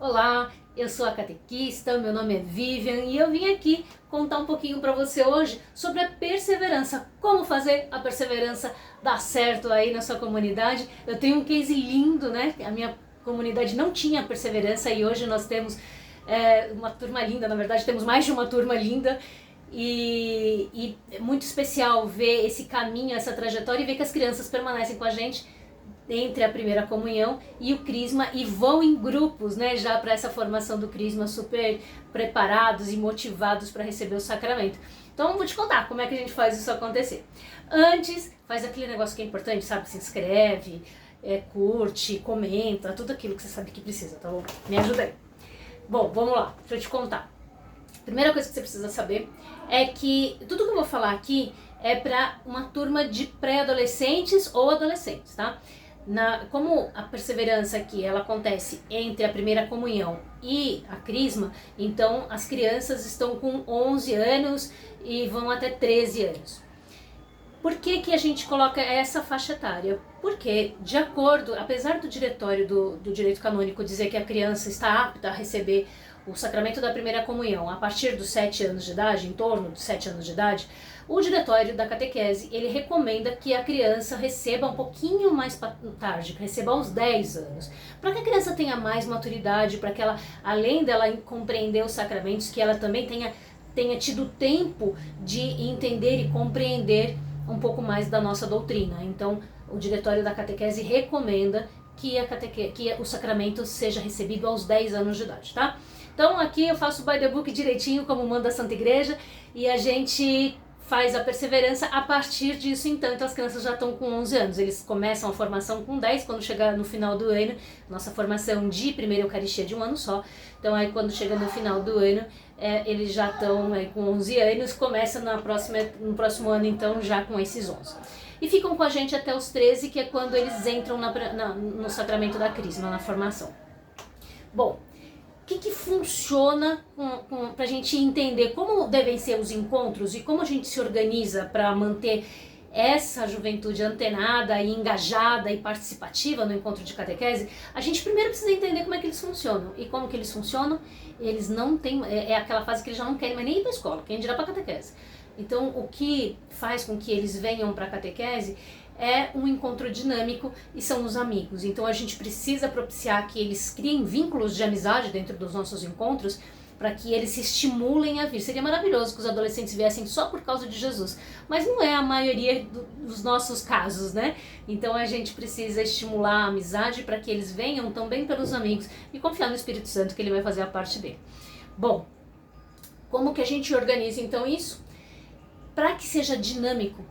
Olá, eu sou a catequista, meu nome é Vivian e eu vim aqui contar um pouquinho para você hoje sobre a perseverança, como fazer a perseverança dar certo aí na sua comunidade. Eu tenho um case lindo, né? A minha comunidade não tinha perseverança e hoje nós temos uma turma linda, na verdade temos mais de uma turma linda. E é muito especial ver esse caminho, essa trajetória e ver que as crianças permanecem com a gente entre a primeira comunhão e o crisma e vão em grupos, né, já para essa formação do crisma, super preparados e motivados para receber o sacramento. Então vou te contar como é que a gente faz isso acontecer. Antes, faz aquele negócio que é importante, sabe? Se inscreve, curte, comenta, tudo aquilo que você sabe que precisa, tá bom? Me ajuda aí. Bom, vamos lá, deixa eu te contar. Primeira coisa que você precisa saber é que tudo que eu vou falar aqui é para uma turma de pré-adolescentes ou adolescentes, tá? Como a perseverança aqui ela acontece entre a primeira comunhão e a crisma, então as crianças estão com 11 anos e vão até 13 anos. Por que a gente coloca essa faixa etária? Porque, de acordo, apesar do diretório do direito canônico dizer que a criança está apta a receber o sacramento da primeira comunhão a partir dos 7 anos de idade, em torno dos 7 anos de idade, o diretório da catequese, ele recomenda que a criança receba um pouquinho mais tarde, que receba aos 10 anos, para que a criança tenha mais maturidade, para que ela, além dela compreender os sacramentos, que ela também tenha tido tempo de entender e compreender um pouco mais da nossa doutrina. Então, o diretório da catequese recomenda que o sacramento seja recebido aos 10 anos de idade, tá? Então aqui eu faço o by the book direitinho, como manda a Santa Igreja, e a gente faz a perseverança a partir disso. Então as crianças já estão com 11 anos, eles começam a formação com 10, quando chegar no final do ano, nossa formação de primeira Eucaristia de um ano só, então aí quando chega no final do ano, eles já estão com 11 anos, começa no próximo ano então já com esses 11. E ficam com a gente até os 13, que é quando eles entram no sacramento da crisma, na formação. Bom, o que funciona para a gente entender como devem ser os encontros e como a gente se organiza para manter essa juventude antenada e engajada e participativa no encontro de catequese? A gente primeiro precisa entender como é que eles funcionam. E como que eles funcionam? Eles não têm, é aquela fase que eles já não querem mais nem ir para a escola, quem dirá para a catequese. Então o que faz com que eles venham para a catequese é um encontro dinâmico e são os amigos. Então a gente precisa propiciar que eles criem vínculos de amizade dentro dos nossos encontros para que eles se estimulem a vir. Seria maravilhoso que os adolescentes viessem só por causa de Jesus, mas não é a maioria dos nossos casos, né? Então a gente precisa estimular a amizade para que eles venham também pelos amigos e confiar no Espírito Santo que ele vai fazer a parte dele. Bom, como que a gente organiza então isso? Para que seja dinâmico,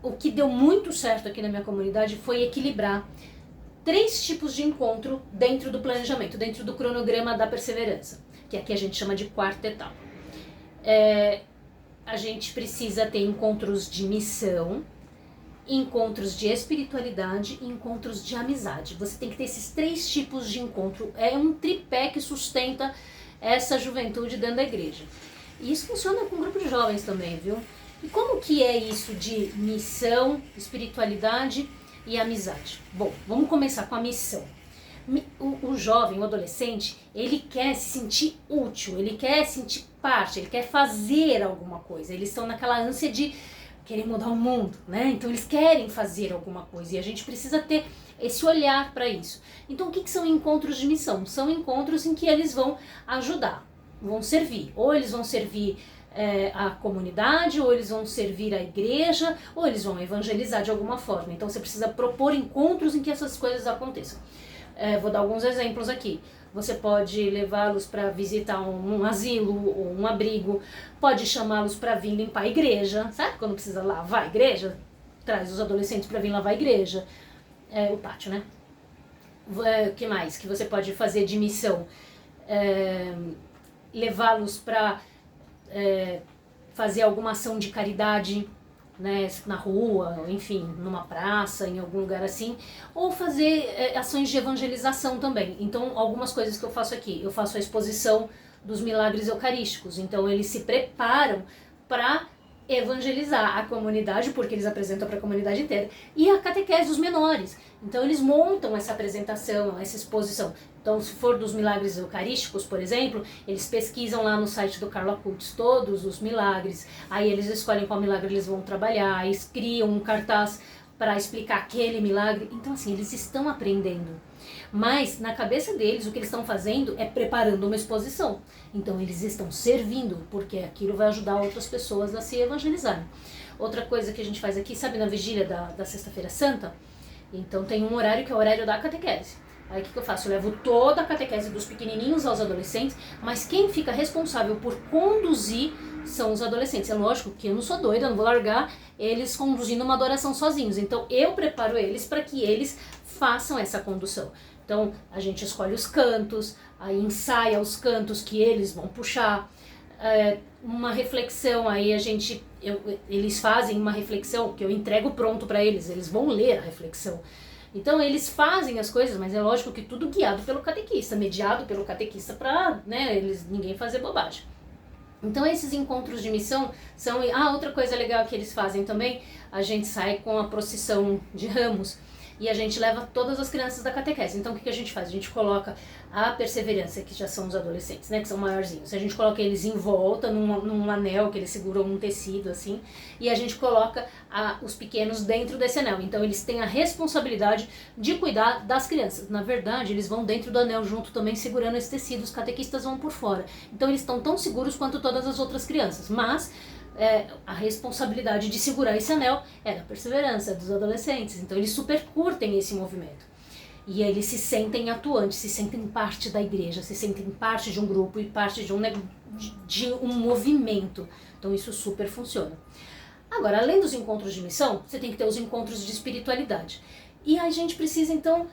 o que deu muito certo aqui na minha comunidade foi equilibrar 3 tipos de encontro dentro do planejamento, dentro do cronograma da perseverança, que aqui a gente chama de quarta etapa. A gente precisa ter encontros de missão, encontros de espiritualidade e encontros de amizade. Você tem que ter esses 3 tipos de encontro. É um tripé que sustenta essa juventude dentro da igreja. E isso funciona com um grupo de jovens também, viu? E como que é isso de missão, espiritualidade e amizade? Bom, vamos começar com a missão. O jovem, o adolescente, ele quer se sentir útil, ele quer sentir parte, ele quer fazer alguma coisa. Eles estão naquela ânsia de querer mudar o mundo, né? Então eles querem fazer alguma coisa e a gente precisa ter esse olhar para isso. Então o que são encontros de missão? São encontros em que eles vão ajudar, vão servir. Ou eles vão servir a comunidade, ou eles vão servir a igreja, ou eles vão evangelizar de alguma forma. Então você precisa propor encontros em que essas coisas aconteçam. Vou dar alguns exemplos aqui. Você pode levá-los para visitar um asilo ou um abrigo, pode chamá-los para vir limpar a igreja, sabe? Quando precisa lavar a igreja, traz os adolescentes para vir lavar a igreja, o pátio, né? O que mais que você pode fazer de missão? Levá-los para fazer alguma ação de caridade, né, na rua, enfim, numa praça, em algum lugar assim, ou fazer ações de evangelização também. Então, algumas coisas que eu faço aqui, eu faço a exposição dos milagres eucarísticos, então eles se preparam para evangelizar a comunidade, porque eles apresentam para a comunidade inteira, e a catequese dos menores. Então eles montam essa apresentação, essa exposição. Então, se for dos milagres eucarísticos, por exemplo, eles pesquisam lá no site do Carlo Acutis todos os milagres, aí eles escolhem qual milagre eles vão trabalhar, eles criam um cartaz para explicar aquele milagre. Então, assim, eles estão aprendendo. Mas, na cabeça deles, o que eles estão fazendo é preparando uma exposição. Então, eles estão servindo, porque aquilo vai ajudar outras pessoas a se evangelizarem. Outra coisa que a gente faz aqui, sabe, na vigília da Sexta-feira Santa? Então, tem um horário que é o horário da catequese. Aí o que eu faço? Eu levo toda a catequese dos pequenininhos aos adolescentes, mas quem fica responsável por conduzir são os adolescentes. É lógico que eu não sou doida, eu não vou largar eles conduzindo uma adoração sozinhos. Então eu preparo eles para que eles façam essa condução. Então a gente escolhe os cantos, aí ensaia os cantos que eles vão puxar. Uma reflexão, aí eles fazem uma reflexão que eu entrego pronto para eles, eles vão ler a reflexão. Então eles fazem as coisas, mas é lógico que tudo guiado pelo catequista, mediado pelo catequista para, né, ninguém fazer bobagem. Então esses encontros de missão são... outra coisa legal que eles fazem também, a gente sai com a procissão de ramos e a gente leva todas as crianças da catequese. Então o que a gente faz? A gente coloca a perseverança, que já são os adolescentes, né, que são maiorzinhos. A gente coloca eles em volta, num anel que eles seguram num tecido assim, e a gente coloca os pequenos dentro desse anel. Então eles têm a responsabilidade de cuidar das crianças. Na verdade, eles vão dentro do anel junto também, segurando esse tecido, os catequistas vão por fora. Então eles estão tão seguros quanto todas as outras crianças, mas a responsabilidade de segurar esse anel é da perseverança, dos adolescentes. Então eles super curtem esse movimento. E eles se sentem atuantes, se sentem parte da igreja, se sentem parte de um grupo e parte de um movimento. Então isso super funciona. Agora, além dos encontros de missão, você tem que ter os encontros de espiritualidade. E a gente precisa então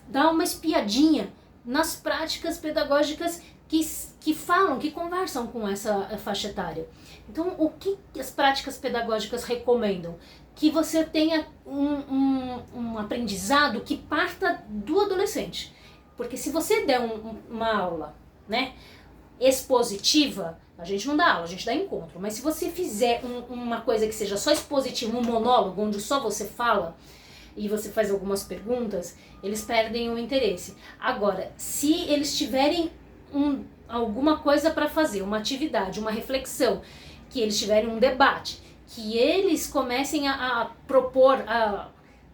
dar uma espiadinha nas práticas pedagógicas que falam, que conversam com essa faixa etária. Então, o que as práticas pedagógicas recomendam? Que você tenha um aprendizado que parta do adolescente. Porque se você der uma aula, né, expositiva, a gente não dá aula, a gente dá encontro. Mas se você fizer uma coisa que seja só expositiva, um monólogo, onde só você fala e você faz algumas perguntas, eles perdem o interesse. Agora, se eles tiverem alguma coisa para fazer, uma atividade, uma reflexão, que eles tiverem um debate, que eles comecem a propor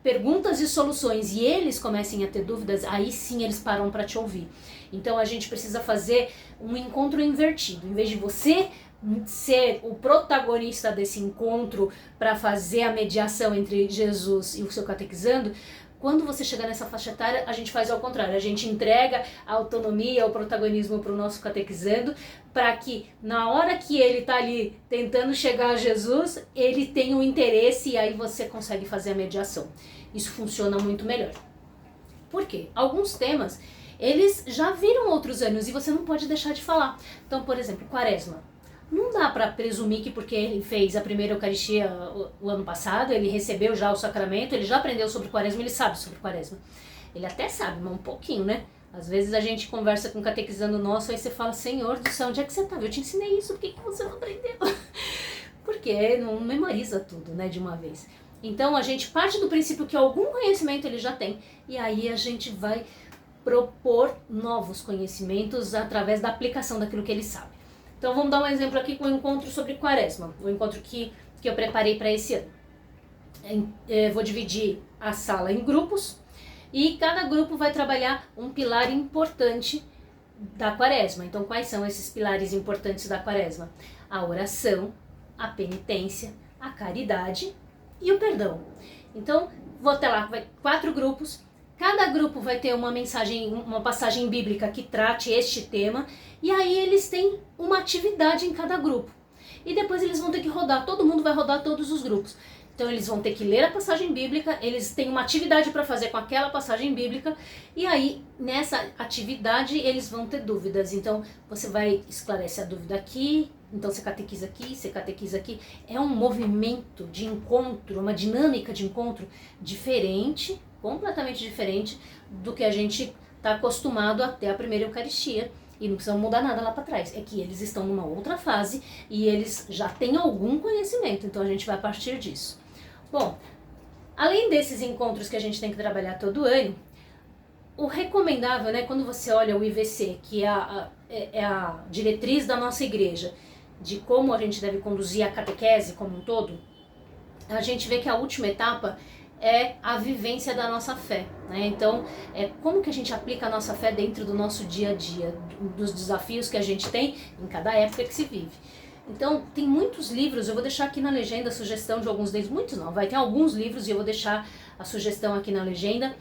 perguntas e soluções e eles comecem a ter dúvidas, aí sim eles param para te ouvir. Então a gente precisa fazer um encontro invertido. Em vez de você ser o protagonista desse encontro para fazer a mediação entre Jesus e o seu catequizando, quando você chegar nessa faixa etária, a gente faz ao contrário. A gente entrega a autonomia, o protagonismo para o nosso catequizando, para que na hora que ele está ali tentando chegar a Jesus, ele tenha um interesse e aí você consegue fazer a mediação. Isso funciona muito melhor. Por quê? Alguns temas, eles já viram outros anos e você não pode deixar de falar. Então, por exemplo, Quaresma. Não dá para presumir que porque ele fez a primeira Eucaristia o ano passado, ele recebeu já o sacramento, ele já aprendeu sobre Quaresma, ele sabe sobre Quaresma. Ele até sabe, mas um pouquinho, né? Às vezes a gente conversa com um catequizando nosso, aí você fala, Senhor do céu, onde é que você estava? Eu te ensinei isso, por que você não aprendeu? Porque não memoriza tudo, né, de uma vez. Então a gente parte do princípio que algum conhecimento ele já tem, e aí a gente vai propor novos conhecimentos através da aplicação daquilo que ele sabe. Então vamos dar um exemplo aqui com o encontro sobre Quaresma, o encontro que eu preparei para esse ano. Vou dividir a sala em grupos e cada grupo vai trabalhar um pilar importante da Quaresma. Então quais são esses pilares importantes da Quaresma? A oração, a penitência, a caridade e o perdão. Então vou ter lá 4 grupos. Cada grupo vai ter uma mensagem, uma passagem bíblica que trate este tema, e aí eles têm uma atividade em cada grupo. E depois eles vão ter que rodar, todo mundo vai rodar todos os grupos. Então eles vão ter que ler a passagem bíblica, eles têm uma atividade para fazer com aquela passagem bíblica, e aí nessa atividade eles vão ter dúvidas. Então você vai esclarecer a dúvida aqui, então você catequiza aqui, você catequiza aqui. É um movimento de encontro, uma dinâmica de encontro diferente, completamente diferente do que a gente está acostumado até a primeira Eucaristia e não precisamos mudar nada lá para trás. É que eles estão numa outra fase e eles já têm algum conhecimento, então a gente vai partir disso. Bom, além desses encontros que a gente tem que trabalhar todo ano, o recomendável, né, quando você olha o IVC, que é a diretriz da nossa igreja, de como a gente deve conduzir a catequese como um todo, a gente vê que a última etapa é a vivência da nossa fé, né? Então, como que a gente aplica a nossa fé dentro do nosso dia a dia, dos desafios que a gente tem em cada época que se vive. Então, tem muitos livros, eu vou deixar aqui na legenda a sugestão de alguns deles, muitos não, vai ter alguns livros e eu vou deixar a sugestão aqui na legenda,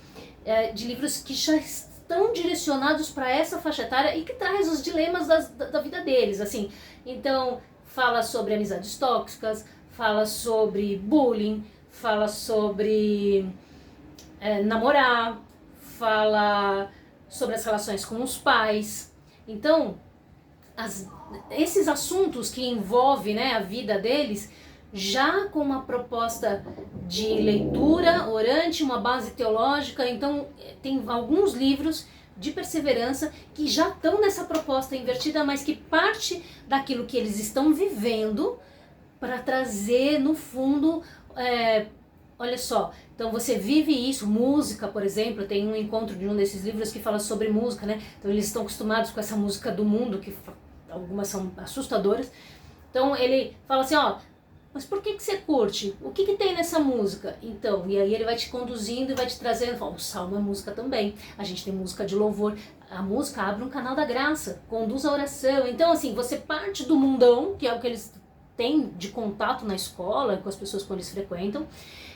de livros que já estão direcionados para essa faixa etária e que traz os dilemas da vida deles, assim. Então, fala sobre amizades tóxicas, fala sobre bullying, fala sobre namorar, fala sobre as relações com os pais. Então, esses assuntos que envolvem, né, a vida deles, já com uma proposta de leitura orante, uma base teológica. Então, tem alguns livros de perseverança que já estão nessa proposta invertida, mas que parte daquilo que eles estão vivendo para trazer, no fundo, olha só, então você vive isso, música, por exemplo, tem um encontro de um desses livros que fala sobre música, né? Então eles estão acostumados com essa música do mundo, que algumas são assustadoras. Então ele fala assim, ó, mas por que você curte? O que tem nessa música? Então, e aí ele vai te conduzindo e vai te trazendo, fala, o salmo é música também, a gente tem música de louvor, a música abre um canal da graça, conduz a oração. Então assim, você parte do mundão, que é o que eles têm de contato na escola, com as pessoas que eles frequentam,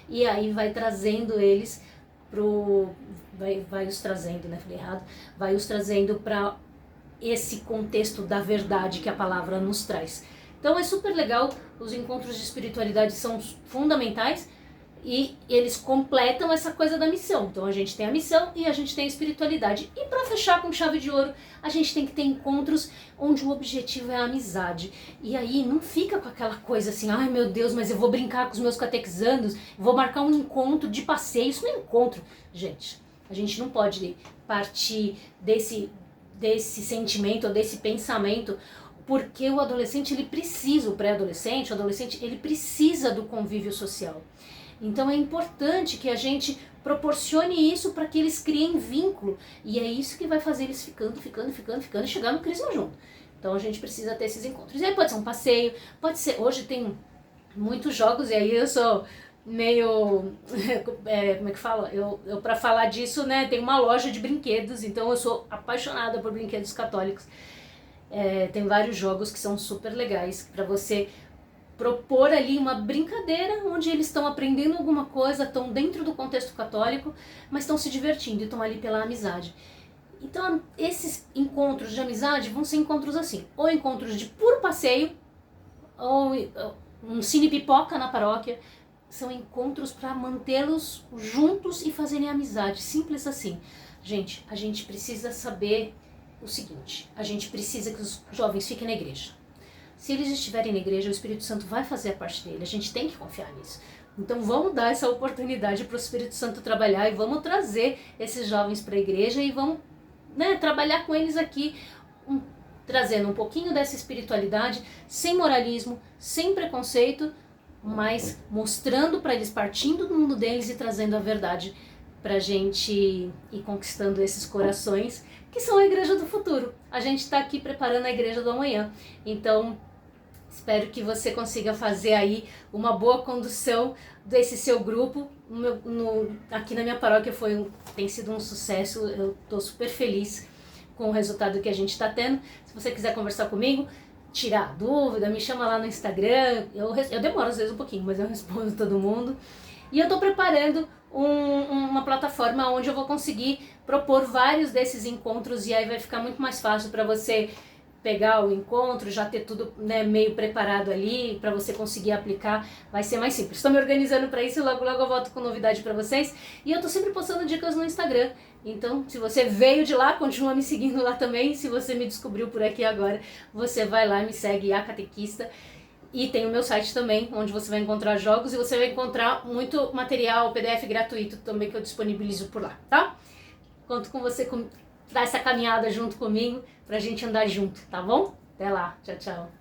e aí vai trazendo eles vai os trazendo, né, falei errado, vai os trazendo para esse contexto da verdade que a palavra nos traz. Então é super legal, os encontros de espiritualidade são fundamentais e eles completam essa coisa da missão. Então a gente tem a missão e a gente tem a espiritualidade. E para fechar com chave de ouro, a gente tem que ter encontros onde o objetivo é a amizade. E aí não fica com aquela coisa assim, ai meu Deus, mas eu vou brincar com os meus catequizandos, vou marcar um encontro de passeio. Isso não é encontro, gente. A gente não pode partir desse sentimento ou desse pensamento, porque o adolescente, ele precisa, o pré-adolescente, o adolescente, ele precisa do convívio social. Então é importante que a gente proporcione isso para que eles criem vínculo, e é isso que vai fazer eles ficando e chegar no crisma junto. Então a gente precisa ter esses encontros. E aí pode ser um passeio, pode ser, hoje tem muitos jogos, e aí eu sou meio, como é que fala? Eu para falar disso, né, tem uma loja de brinquedos, então eu sou apaixonada por brinquedos católicos. Tem vários jogos que são super legais para você propor ali uma brincadeira onde eles estão aprendendo alguma coisa, estão dentro do contexto católico, mas estão se divertindo e estão ali pela amizade. Então esses encontros de amizade vão ser encontros assim, ou encontros de puro passeio, ou um cine pipoca na paróquia. São encontros para mantê-los juntos e fazerem amizade, simples assim. Gente, a gente precisa saber o seguinte, a gente precisa que os jovens fiquem na igreja. Se eles estiverem na igreja, o Espírito Santo vai fazer a parte dele, a gente tem que confiar nisso. Então vamos dar essa oportunidade para o Espírito Santo trabalhar e vamos trazer esses jovens para a igreja e vamos, né, trabalhar com eles aqui, trazendo um pouquinho dessa espiritualidade, sem moralismo, sem preconceito, mas mostrando para eles, partindo do mundo deles e trazendo a verdade para a gente ir conquistando esses corações, que são a igreja do futuro. A gente está aqui preparando a igreja do amanhã. Então, espero que você consiga fazer aí uma boa condução desse seu grupo. Aqui na minha paróquia tem sido um sucesso, eu estou super feliz com o resultado que a gente está tendo. Se você quiser conversar comigo, tirar dúvida, me chama lá no Instagram. Eu demoro às vezes um pouquinho, mas eu respondo todo mundo. E eu estou preparando uma plataforma onde eu vou conseguir propor vários desses encontros, e aí vai ficar muito mais fácil para você pegar o encontro, já ter tudo, né, meio preparado ali, para você conseguir aplicar, vai ser mais simples. Estou me organizando para isso e logo eu volto com novidade para vocês. E eu estou sempre postando dicas no Instagram, então se você veio de lá, continua me seguindo lá também. Se você me descobriu por aqui agora, você vai lá e me segue, a Catequista. E tem o meu site também, onde você vai encontrar jogos e você vai encontrar muito material PDF gratuito também que eu disponibilizo por lá, tá? Conto com você dar essa caminhada junto comigo pra gente andar junto, tá bom? Até lá, tchau, tchau.